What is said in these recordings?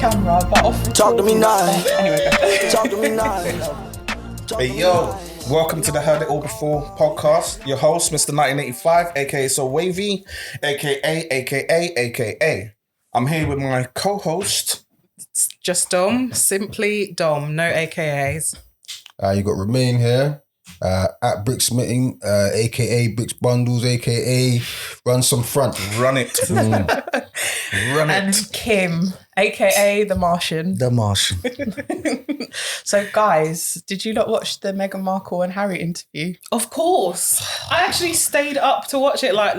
camera, but off recording. Talk to me now. Anyway, go. Talk to me now. Hey yo, welcome to the Heard It All Before podcast. Your host, Mr. 1985, aka So Wavy, aka. I'm here with my co-host. It's just Dom, simply Dom, no AKAs. You got Remain here, at Brick Smitting, aka Bricks Bundles, aka Run Some Front. Run it. Run it. And Kim, aka The Martian. The Martian. So guys, did you not watch the Meghan Markle and Harry interview? Of course. I actually stayed up to watch it. Like,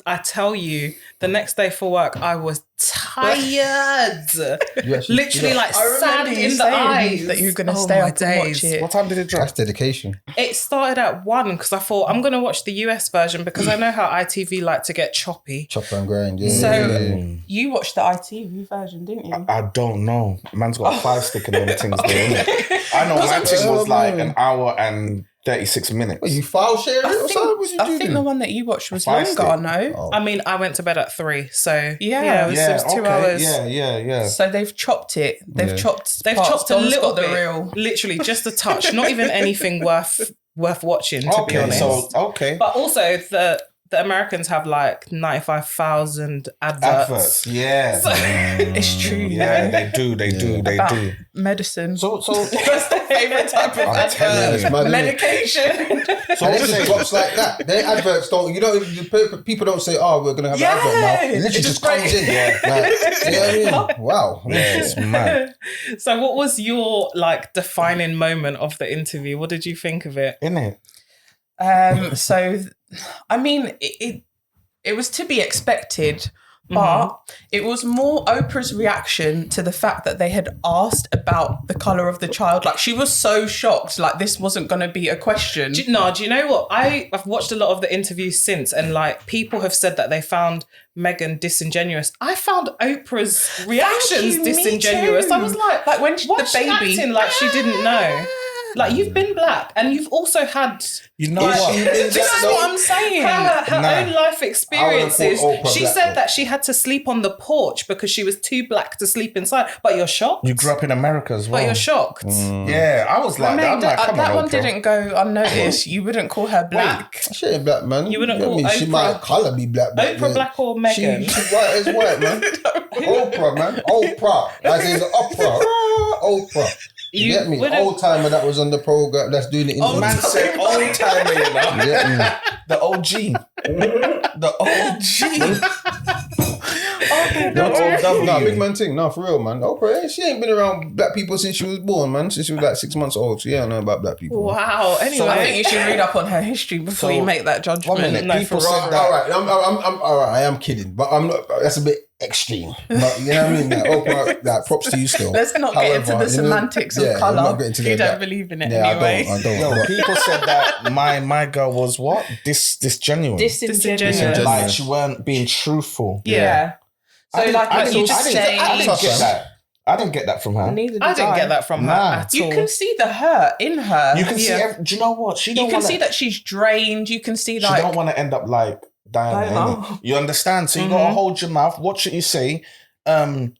I tell you, the next day for work, I was tired. Literally, like, sad in the eyes. That you were going to stay up and watch it. What time did it drop? That's dedication. It started at 1 because I thought, I'm going to watch the US version because I know how ITV like to get choppy. Chop and grind, yeah. So, you watched the ITV version, didn't you? I don't know. Man's got 5 stick in them things there, innit? I know my thing was like an hour and 36 minutes. What, you file sharing it or something? What you I doing? think the one that you watched was Five longer, stick. no? Oh. I mean, I went to bed at 3, so Yeah. it was 2 hours. Yeah. So they've chopped it. They've chopped. They've parts. chopped a Dom's little got the bit, real. literally just a touch, not even anything worth watching, to be Okay, honest. so, okay. But also the Americans have like 95,000 adverts. Yeah. So, It's true. Yeah, you know? they do. About medicine. So That's the favourite type of I'm telling advert. you. Medication. So And what it just say? drops like that. Their adverts don't, people don't say, oh, we're going to have an advert now. It literally It just just comes in. Yeah. Like, you know what I mean? Wow. Yeah, it's mad. So what was your like defining moment of the interview? What did you think of it? Innit? So, I mean, it was to be expected, but it was more Oprah's reaction to the fact that they had asked about the colour of the child. Like, she was so shocked, like this wasn't going to be a question. Do you know what? I've watched a lot of the interviews since, and like people have said that they found Meghan disingenuous. I found Oprah's reactions you, me disingenuous. too. I was like When why the is she baby- acting like she didn't know? Like, you've been black and you've also had... You know what? This is what I'm saying. Her Nah. own life experiences. I would've thought Oprah She black, said though. that she had to sleep on the porch because she was too black to sleep inside. But you're shocked. You grew up in America as well. But you're shocked. Yeah, I was like I that. mean, I'm like, come that on, one Oprah. didn't go unnoticed. You wouldn't call her black. She ain't black, man. You wouldn't know what call I mean? She Oprah- might colour be black. but Oprah black or Meghan? She white as white, man. Oprah, man. Oprah. As in opera. Oprah. You get me? wouldn't- Old timer that was on the program that's doing it in Oh, man said old timer, you know? You get me? The OG. The OG. No, big man thing. No, for real, man. Oprah, she ain't been around black people since she was born, man. Since she was like 6 months old. So yeah, I know about black people. Wow. Anyway, I think you should read up on her history before you make that 1 judgment. minute. No, People for said real. that. All right, I'm all right. I am kidding, but I'm not. That's a bit extreme. But you know what I mean? Like, Oprah, like, props to you still. Let's not get into the However, you know, semantics yeah, of I'm colour. not getting to You that. don't believe in it Yeah, anyway. I don't. Yo, But- people said that my girl was what? Disgenuine. Disingenuous. Like, she weren't being truthful. Yeah. So you just say... I didn't get that. I didn't get that from her. Neither did I didn't get that from her Nah. at You all. can see the hurt in her. You can see. Do you know what? She You don't can wanna, see that she's drained. You can see She like... don't want to end up like Diana. Diana. innit? You understand? So you gotta hold your mouth. Watch what you say. I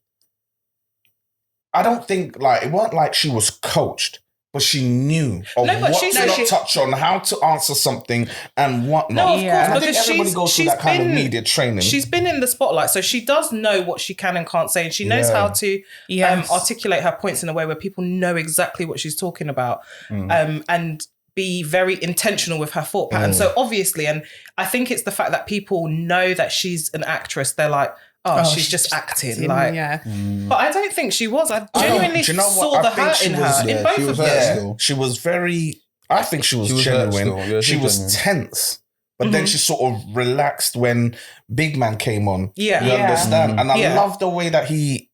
don't think like it weren't like she was coached, but she knew of No, but what she- to no, not she- touch on, how to answer something, and whatnot. No, of Yeah. course, And I think because everybody goes through that kind of media training. She's been in the spotlight, so she does know what she can and can't say, and she knows Yeah. how to Yes. articulate her points in a way where people know exactly what she's talking about, and be very intentional with her thought pattern. So obviously, and I think it's the fact that people know that she's an actress. They're like, oh, she's just acting. Like, yeah. but I don't think she was. I genuinely do you know what? saw I the think hurt she in was- her, yeah, in both she of was them. hurt. Yeah, still. she was very. I think she was She was hurt genuine. still. Yeah, she was genuine. tense, but then she sort of relaxed when Big Man came on. Yeah. You Yeah. understand? And I Yeah. love the way that he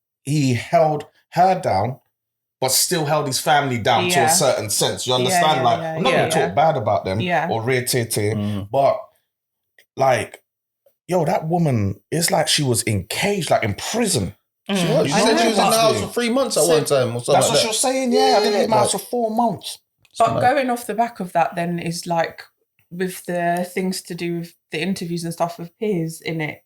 held her down, but still held his family down to Yeah. a certain sense. You understand? yeah, like, yeah, I'm not going to yeah. talk bad about them Yeah. or rear but like, yo, that woman is like she was encaged, like in prison. She was. She said she was in the house for 3 months at one time or something That's what like she that. was saying. Yeah, I didn't leave my house for like- 4 months. But going off the back of that then is like with the things to do with the interviews and stuff with Piers in it,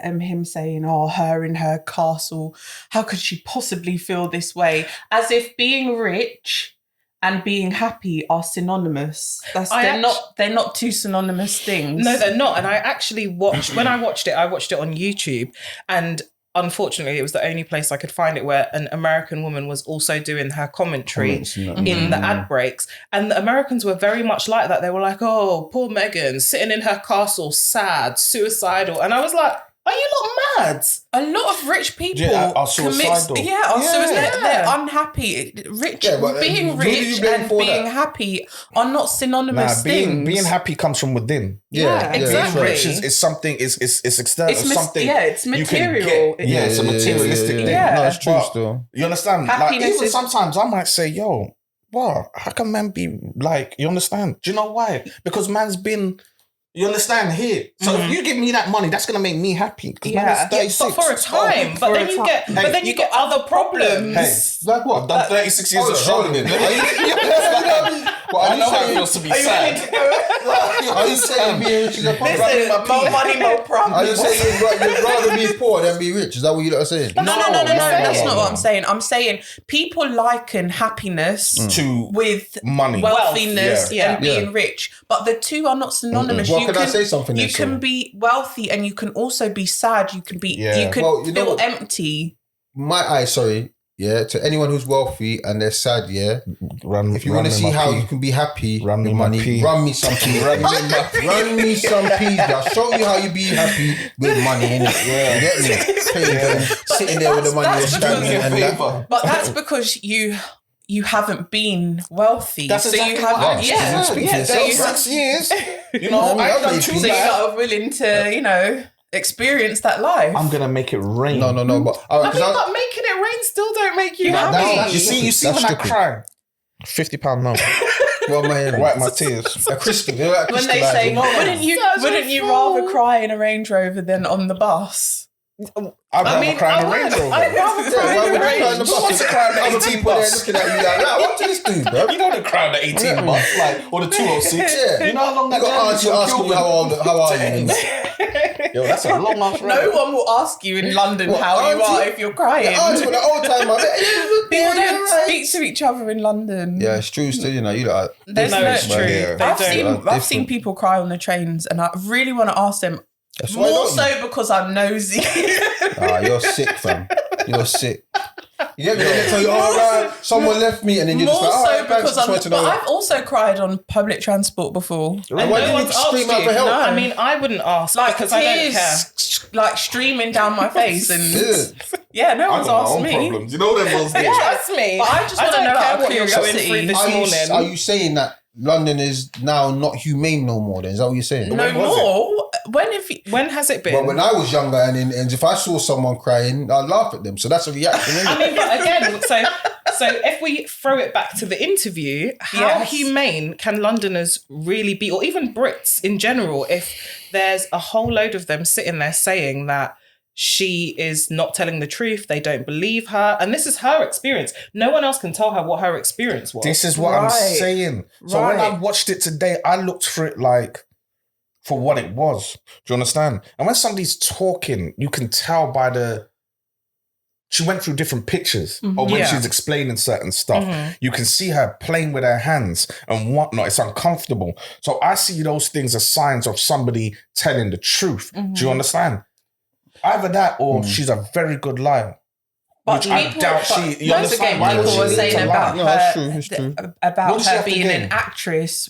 him saying, "Oh, her in her castle. How could she possibly feel this way?" As if being rich and being happy are synonymous. They're not two synonymous things. No, they're not. And I actually watched I watched it on YouTube, and unfortunately, it was the only place I could find it where an American woman was also doing her commentary in the ad breaks. And the Americans were very much like that. They were like, "Oh, poor Meghan, sitting in her castle, sad, suicidal." And I was like, are you not mad? A lot of rich people are suicidal. Suicidal. They're unhappy. Being rich and being happy are not synonymous things. Being happy comes from within. Exactly. Being rich is something. It's external. It's something. It's material. It's a materialistic thing. No, it's true still. You understand? Happiness like even is- sometimes I might say, "Yo, wow, how can man be like?" You understand? Do you know why? Because man's been. You understand here? So if you give me that money, that's gonna make me happy. Because man is 36. But for a time. But then you get other problems. Hey, Like what? I've done 36 years of struggling. I know how it feels to be sad. Are you saying being rich is a problem? Listen, more money, more problems. Are you saying you'd rather be poor than be rich? Is that what you're saying? No, that's not what I'm saying. I'm saying people liken happiness to with money, wealthiness, Yeah. and being rich, but the two are not synonymous. Well, can I say something? You can be wealthy and you can also be sad. You can be, you can Well, you know feel what? empty. To anyone who's wealthy and they're sad, if you want to see how you can be happy with money, run me some peas. Run me some peas. I'll show you how you be happy with money, innit? You get me? Sitting there with the money you're standing and that. But that's because you haven't been wealthy. That's exactly you haven't. Speak for yourself. 6 years. You know, I've done too So you're bad. not willing to, experience that life. I'm gonna make it rain. No. But But making it rain still don't make you happy. that's- You see That's when I stupid. cry. £50 note. well, man, Wipe my tears. a crystal. They're like When they say, crystallizing. wouldn't you rather cry in a Range Rover than on the bus? I'd rather cry in the Range Rover. I'd rather cry Why in would the you cry in Range the bus? What's the cry in the Other 18 people there bus? looking at you like, what does this do, bro? You know the crowd at 18 months, or the 206. Yeah. You know how long that You got journey auntie asking you how are you? ends? Yo, that's a long ass road. No one will ask you in London how you are if you're crying. Auntie with the old time, man. People don't speak to each other in London. Yeah, it's true. Still, you like. There's No, no. it's true. Yeah. They I've don't. seen people cry on the trains, and I really want to ask them. That's why More don't so because I'm nosy. you're sick, fam. You're sick. You get me? They tell you, right, someone left me, and then you're More just like, so alright, thanks, because just wanted to know. I've also cried on public transport before. And why no didn't one's you scream out asked for you. help? No. I mean, I wouldn't ask Like because I don't care. tears, like streaming down my face, and Yeah. no I one's got my asked own me. problems. You know them ones there. Trust me. But I just want to don't know care out of what you're going curiosity. through this Are morning. you saying that London is now not humane no more? Then is that what you're saying? No more. When have you? When has it been? Well, when I was younger, and if I saw someone crying, I'd laugh at them. So that's a reaction. Isn't I it? mean, but again, so if we throw it back to the interview, how Yes. humane can Londoners really be, or even Brits in general, if there's a whole load of them sitting there saying that she is not telling the truth, they don't believe her, and this is her experience. No one else can tell her what her experience was. This is what I'm Right. saying. So when I Right. watched it today, I looked for it like for what it was. Do you understand? And when somebody's talking, you can tell by she went through different pictures of when Yeah. she's explaining certain stuff. You can see her playing with her hands and whatnot. It's uncomfortable. So I see those things as signs of somebody telling the truth. Do you understand? Either that or she's a very good liar. But Which I doubt she. You once again, understand? Why would people she were need saying to about lie? No, her, that's true, it's true. What about does she her have to being an gain? actress,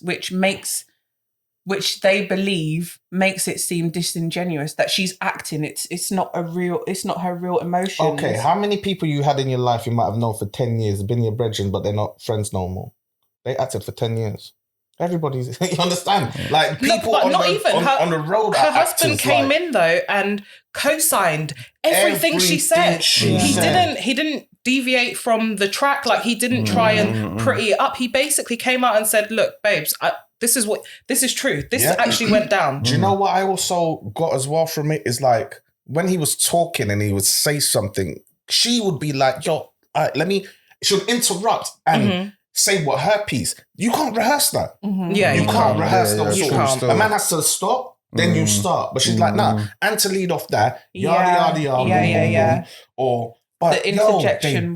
which they believe makes it seem disingenuous that she's acting. It's not her real emotions. Okay, how many people you had in your life you might have known for 10 years, been your brethren, but they're not friends no more? They acted for 10 years. Everybody's, you understand? Like people but on, not the, even. on the road Her are husband actors, came like, in though and co-signed everything she said. she He said. didn't deviate from the track. Like he didn't try and pretty it up. He basically came out and said, "Look, babes, this is true. This Yeah. actually went down." Do you know what I also got as well from it is like when he was talking and he would say something, she would be like, yo, all right, she would interrupt and say what her piece. You can't rehearse that. Yeah, You can't rehearse those true, sorts. still. A man has to stop, then you start. But she's like, nah. And to lead off that, yada, yada. Or, but the interjection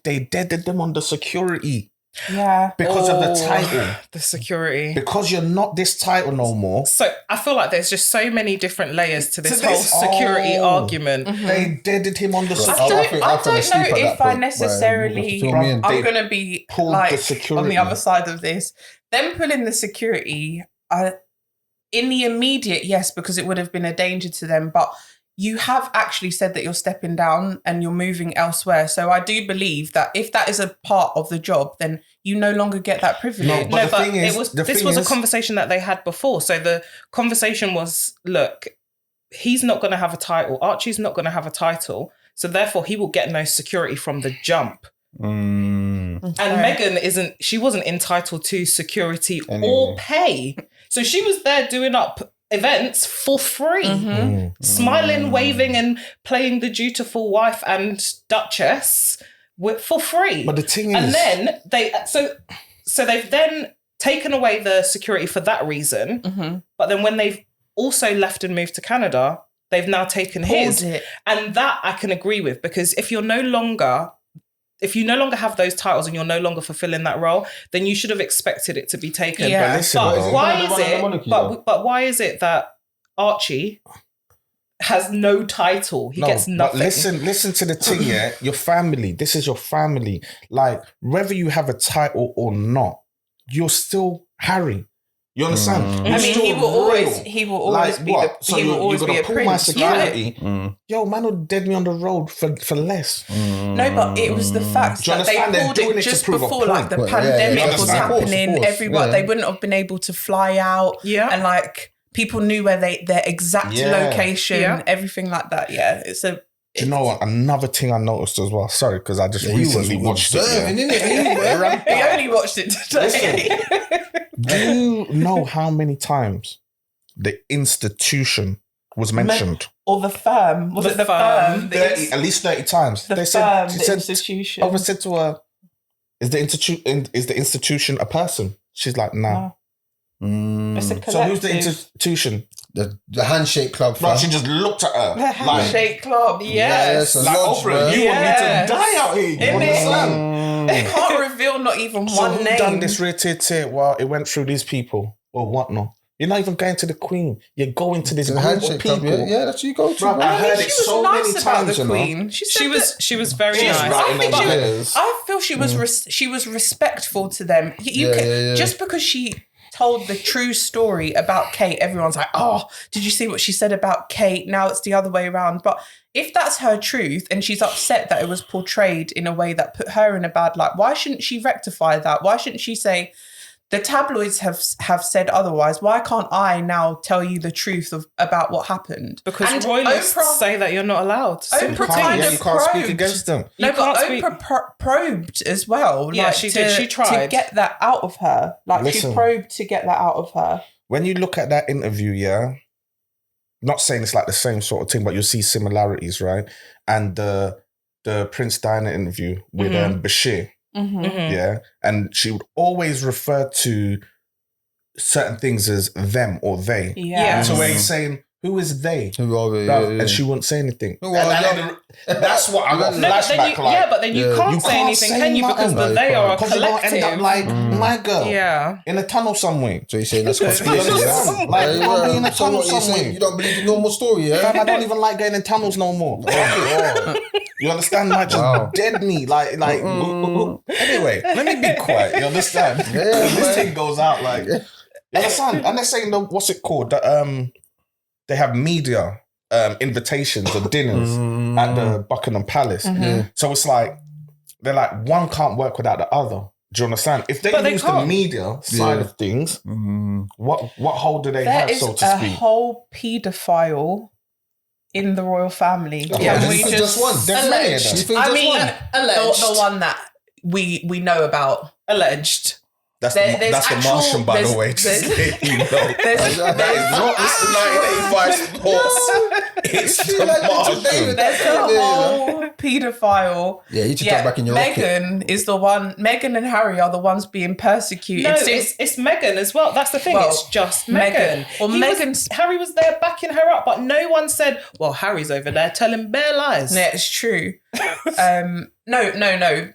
they deaded them on the security. Yeah. Because of the title. The security. Because you're not this title no more. So I feel like there's just so many different layers to this whole security argument. They deaded him on the security. I don't know if I necessarily... I'm going to be like on the other side of this. Them pulling the security, in the immediate, yes, because it would have been a danger to them, but you have actually said that you're stepping down and you're moving elsewhere. So I do believe that if that is a part of the job, then you no longer get that privilege. No, but this was a conversation that they had before. So the conversation was, look, he's not going to have a title. Archie's not going to have a title. So therefore he will get no security from the jump. And Meghan wasn't entitled to security or pay. So she was there doing up events for free, smiling, waving, and playing the dutiful wife and Duchess for free. But the thing is, and then they've then taken away the security for that reason. But then when they've also left and moved to Canada, they've now taken his, and that I can agree with, because if you no longer have those titles and you're no longer fulfilling that role, then you should have expected it to be taken. Yeah. But why is it that Archie has no title? He gets nothing. But listen to the thing, yeah? Your family. This is your family. Like, whether you have a title or not, you're still Harry. You understand? I mean, he will always be a prince. Security. Yo, man would dead me on the road for less. No, but it was the fact that they pulled it just before, like the pandemic was happening. They wouldn't have been able to fly out. Yeah, and like people knew where their exact location, everything like that. Yeah, it's a. Do you know what? Another thing I noticed as well. Sorry, because I just recently watched it. He only watched it today. Do you know how many times the institution was mentioned? Or the firm? Was it the firm? 30, at least 30 times. The institution. I said to her, is the institution a person? She's like, nah. It's a collective. So who's the institution? The handshake club. Bro, she just looked at her. The handshake club, yes. Like, Oprah, you want me to die out here. You understand? They can't reveal not even one name. So who done this well, it went through these people or whatnot. You're not even going to the Queen. You're going to this group of people. Club, yeah, that's who you go to. Bro, I heard it so many times. The Queen. She was very nice. I feel she was respectful to them. Just because she told the true story about Kate, everyone's like, oh, did you see what she said about Kate? Now it's the other way around. But if that's her truth and she's upset that it was portrayed in a way that put her in a bad light, why shouldn't she rectify that? Why shouldn't she say, the tabloids have said otherwise? Why can't I now tell you the truth about what happened? Because royalists say that you're not allowed. You can't speak against them. No, but Oprah probed as well. Yeah, she did. She tried to get that out of her. She probed to get that out of her. When you look at that interview, not saying it's like the same sort of thing, but you'll see similarities, right? And the Prince Diana interview with Bashir. Yeah, and she would always refer to certain things as them or they. Yeah. So where he's saying, who is they? Who are they? And she wouldn't say anything. That's what I got flashback like. Yeah, but then you can't say anything, can you? Because they are a collective. You're going to end up like my girl in a tunnel somewhere. So you're saying that's conspiracy? Like, I'll be in a tunnel somewhere. You don't believe the normal story, yeah? I don't even like going in tunnels no more. You understand? Like, just dead me. Like. Anyway, let me be quiet. You understand? This thing goes out like. You understand? And they're saying, what's it called? They have media invitations or dinners at the Buckingham Palace. So it's like, they're like, one can't work without the other. Do you understand? If they use the media side of things, what hold do they have, so to speak? There is a whole paedophile in the royal family. Yeah, we just one. Alleged. The one that we know about. Alleged. That's the Martian, by the way. Just you know. It's the 1985 sports. It's the Martian. There's a whole paedophile. Yeah, you should talk back in your Meghan is the one. Meghan and Harry are the ones being persecuted. No, it's Meghan as well. That's the thing. Well, it's just Meghan. Well, Harry was there backing her up, but no one said, "Well, Harry's over there telling bare lies." Yeah, it's true. No.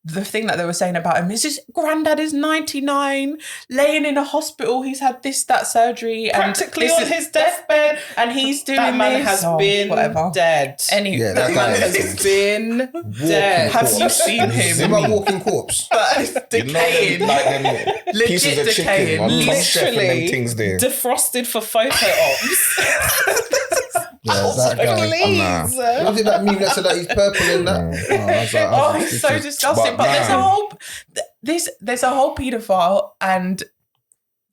The thing that they were saying about him is his granddad is 99, laying in a hospital. He's had that surgery, practically on his deathbed, and he's doing that man this. has been dead. That man has been dead. Have you seen him? Him a walking corpse. Decaying, pieces of decaying, chicken on Top Chef and them things there. Defrosted for photo ops. Yeah, that guy. Please. Look at that meme that said that he's purple and that. It's so disgusting. But there's a whole paedophile, and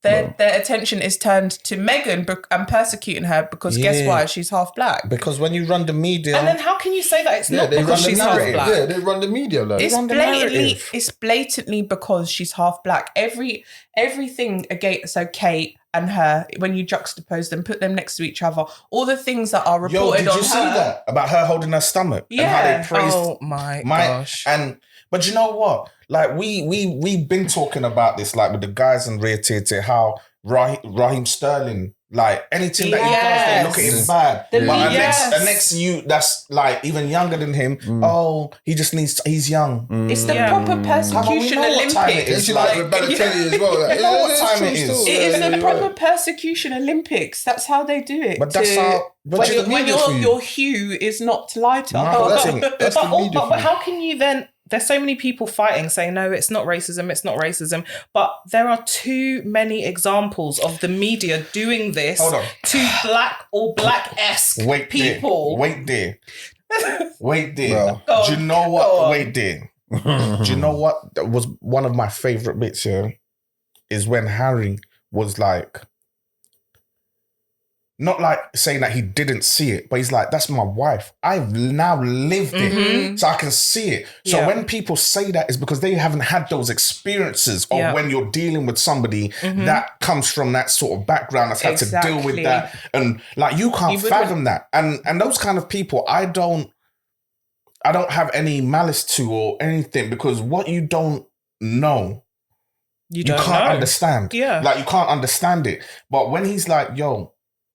their attention is turned to Meghan and persecuting her because guess why? She's half black. Because when you run the media, and then how can you say that it's not because she's half black? Yeah, they run the media. Like. It's blatantly because she's half black. Everything against Kate and her, when you juxtapose them, put them next to each other, all the things that are reported on her. Did you see that about her holding her stomach? Yeah. And how they praised oh my gosh. But you know what? Like we've been talking about this, like with the guys in Rear Theatre, how Raheem Sterling, like anything that he does, they look at him bad. But next you, that's like even younger than him. Oh, he's young. It's the proper persecution Olympics. It's like Balotelli as well. You know what time it is. It is the proper persecution Olympics. That's how they do it. But that's how. When your hue is not lighter. That's but how can you then? There's so many people fighting, saying, no, it's not racism. But there are too many examples of the media doing this to black or black-esque people. Wait there. Do you know what? Wait there. Do you know what? That was one of my favourite bits here, is when Harry was like, not like saying that he didn't see it, but he's like, that's my wife. I've now lived it, so I can see it. So when people say that, it's because they haven't had those experiences of when you're dealing with somebody that comes from that sort of background, that's had to deal with that. And like, you can't fathom that. And those kind of people, I don't have any malice to or anything, because what you don't know, you can't understand. Yeah. Like, you can't understand it. But when he's like, yo,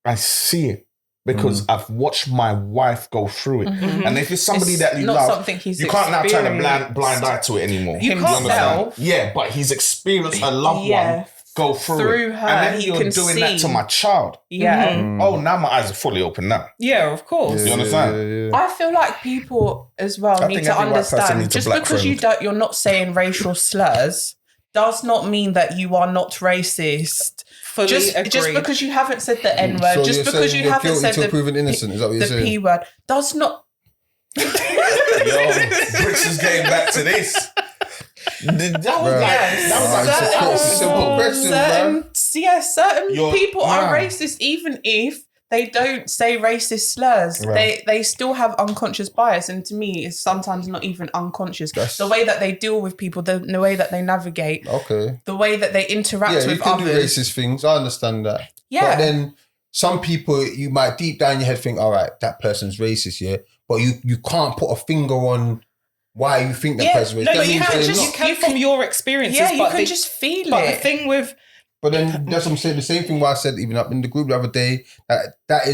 I see it because I've watched my wife go through it. And if it's somebody that you love, you can't now turn a blind eye to it anymore. You can't tell. Yeah, but he's experienced a loved one go through it. her. And then you're doing that to my child. Yeah. Oh, now my eyes are fully open now. Yeah, of course. You understand? I feel like people as well need to understand, just because you're not saying racial slurs does not mean that you are not racist. Just because you haven't said the N word, just because you haven't said proven innocent, is that what you're saying? P word, does not. Yo, Brits is getting back to this. That was a simple question, man. Certain people are racist, even if they don't say racist slurs. Right. They still have unconscious bias, and to me, it's sometimes not even unconscious. The way that they deal with people, the way that they navigate, the way that they interact with others. Yeah, you can do racist things. I understand that. Yeah. But then some people, you might deep down in your head think, all right, that person's racist, but you can't put a finger on why you think that person's racist. No, but you can from your experiences. Yeah, you can just feel it. But the thing with... But then that's what I'm saying. The same thing what I said even up in the group the other day. That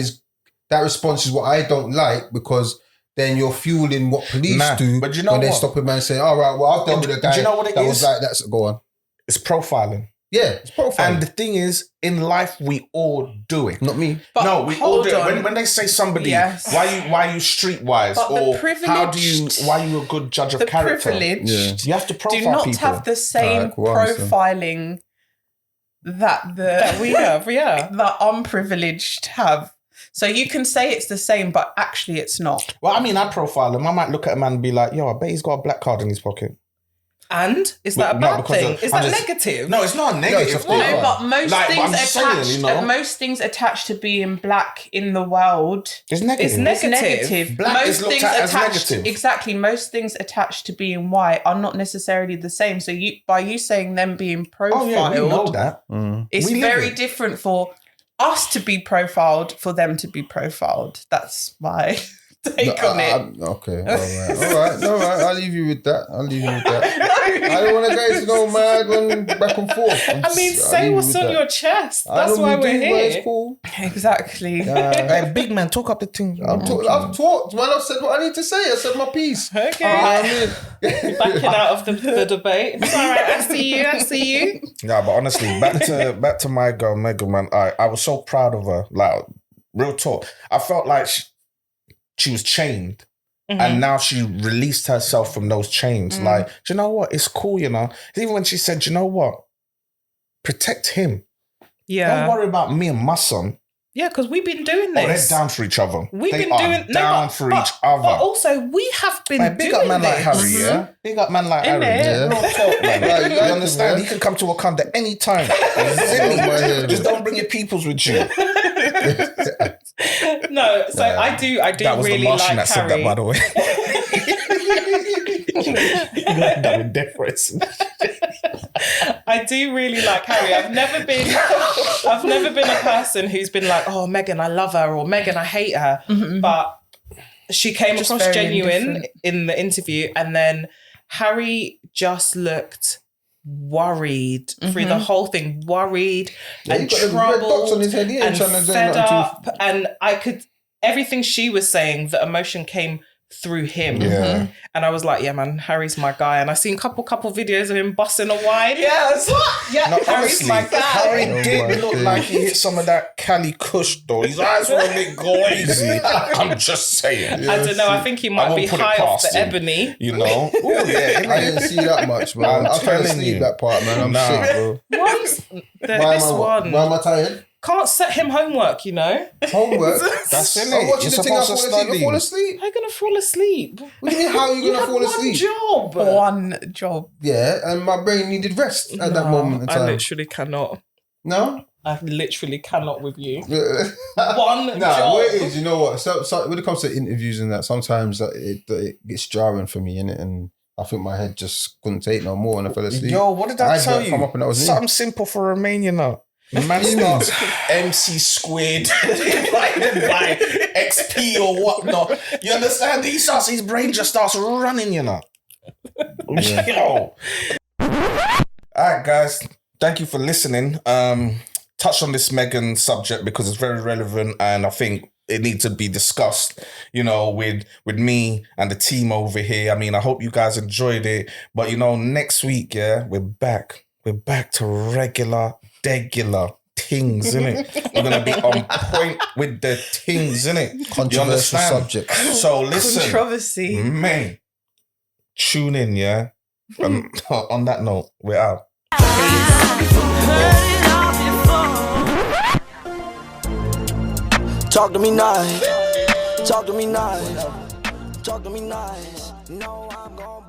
response is what I don't like, because then you're fueling what police do. But you know when they stop a man saying, "All right, well, I've dealt with a guy." Do you know what it is? Was like that's go on. It's profiling. Yeah, it's profiling. And the thing is, in life, we all do it. Not me. But no, we all do it. When they say somebody, why you streetwise, or why you a good judge of character? You have to profile do not people. Have the same profiling that we have, that unprivileged have. So you can say it's the same, but actually it's not. Well, I mean, I profile him. I might look at a man and be like, yo, I bet he's got a black card in his pocket. And? Is that a bad thing? Is that negative? No, it's not negative. No, but most things attached to being black in the world is negative. It's negative. Black is looked at as negative. Exactly. Most things attached to being white are not necessarily the same. So by you saying them being profiled, we know that. It's very different for us to be profiled, for them to be profiled. That's why. take on it. Okay, all right. I'll leave you with that. I don't want to go into no mad one back and forth. Say what's on your chest. That's why we're here. It's cool. Exactly. Hey, big man, talk up the thing. I've talked, man. I've said what I need to say. I said my piece. Okay. Backing out of the debate. It's all right. I see you. Yeah, but honestly, back to my girl, Meghan, man. I was so proud of her. Like, real talk. I felt like she was chained. Mm-hmm. And now she released herself from those chains. Like, do you know what? It's cool, you know. Even when she said, do you know what? Protect him. Yeah. Don't worry about me and my son. Yeah, because we've been doing this. They're down for each other. But also, we have been doing this. Big up man like Harry, yeah? Big up man like Harry. Yeah. Real talk, man. You understand? He can come to Wakanda anytime. Just don't bring your peoples with you. No, so I do that was really the Martian like that Harry. Said that, by the way. That with deference. I do really like Harry. I've never been a person who's been like, oh, Meghan, I love her, or Meghan, I hate her. Mm-hmm. But she came across genuine in the interview, and then Harry just looked worried through the whole thing, worried and troubled on his head, and fed up. And I could, everything she was saying, the emotion came through him. Yeah. And I was like, yeah, man, Harry's my guy. And I seen couple videos of him busting a wine. Yes. Yeah, no, Harry's my guy. Harry did look like he hit some of that Cali Kush though. His eyes were a bit glazy. I'm just saying. I don't know. I think he might be high off the ebony. You know? Ooh, yeah. I didn't see that much, man. I fell asleep that part, man. I'm sick, bro. Why am I tired? Can't set him homework, you know. Homework? That's it. I'm watching the thing. I fall asleep. How are you going to fall asleep? What do you mean, how are you going to fall asleep? One job. Yeah, and my brain needed rest at that moment in time. I literally cannot. No? I literally cannot with you. One job. What it is, you know what? So when it comes to interviews and that, sometimes it gets jarring for me, innit? And I think my head just couldn't take no more and I fell asleep. Yo, what did I tell you? Something simple for Romania now. Man starts MC squared divided by XP or whatnot. You understand? His brain just starts running, you know. Yeah. Yo. Alright, guys. Thank you for listening. Touch on this Meghan subject because it's very relevant and I think it needs to be discussed, you know, with me and the team over here. I mean, I hope you guys enjoyed it. But, you know, next week, yeah, we're back. We're back to regular things, innit? We're gonna be on point with the things, innit? Controversial subject. So listen, controversy, man. Tune in, yeah. On that note, we're out. Talk to me nice. Talk to me nice. Talk to me nice. No, I'm gonna